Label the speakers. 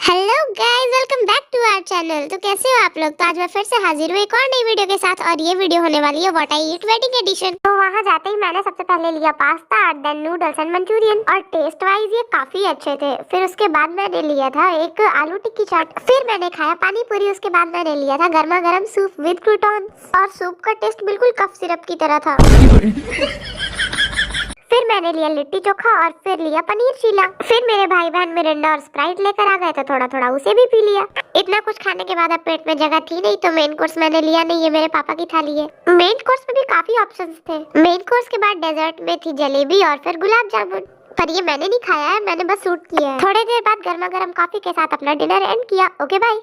Speaker 1: Hello guys, welcome back to our channel. तो कैसे हो आप लोग? तो आज मैं फिर से हाजिर हूँ एक और नई वीडियो के साथ और ये वीडियो होने वाली है what I eat wedding edition. तो वहाँ जाते ही मैंने सबसे पहले लिया पास्ता और देन नूडल्स एंड मंचूरियन और टेस्ट वाइज ये काफी अच्छे थे। फिर उसके बाद मैंने लिया था एक आलू टिक्की चाट, फिर मैंने खाया पानी पूरी। उसके बाद मैंने लिया था गर्मा गर्म सूप विद क्रूटॉन्स और सूप का टेस्ट बिल्कुल कफ सिरप की तरह था। फिर मैंने लिया लिट्टी चोखा और फिर लिया पनीर चीला। फिर मेरे भाई बहन मिरिंडा और स्प्राइट लेकर आ गए तो थोड़ा थोड़ा उसे भी पी लिया। इतना कुछ खाने के बाद अब पेट में जगह थी नहीं तो मेन कोर्स मैंने लिया नहीं, ये मेरे पापा की थाली है। मेन कोर्स में भी काफी ऑप्शंस थे। मेन कोर्स के बाद डेजर्ट में थी जलेबी और फिर गुलाब जामुन, पर ये मैंने नहीं खाया है, मैंने बस सूट किया है। थोड़ी देर बाद गर्मा गर्म कॉफी के साथ अपना डिनर एंड किया। Okay bye.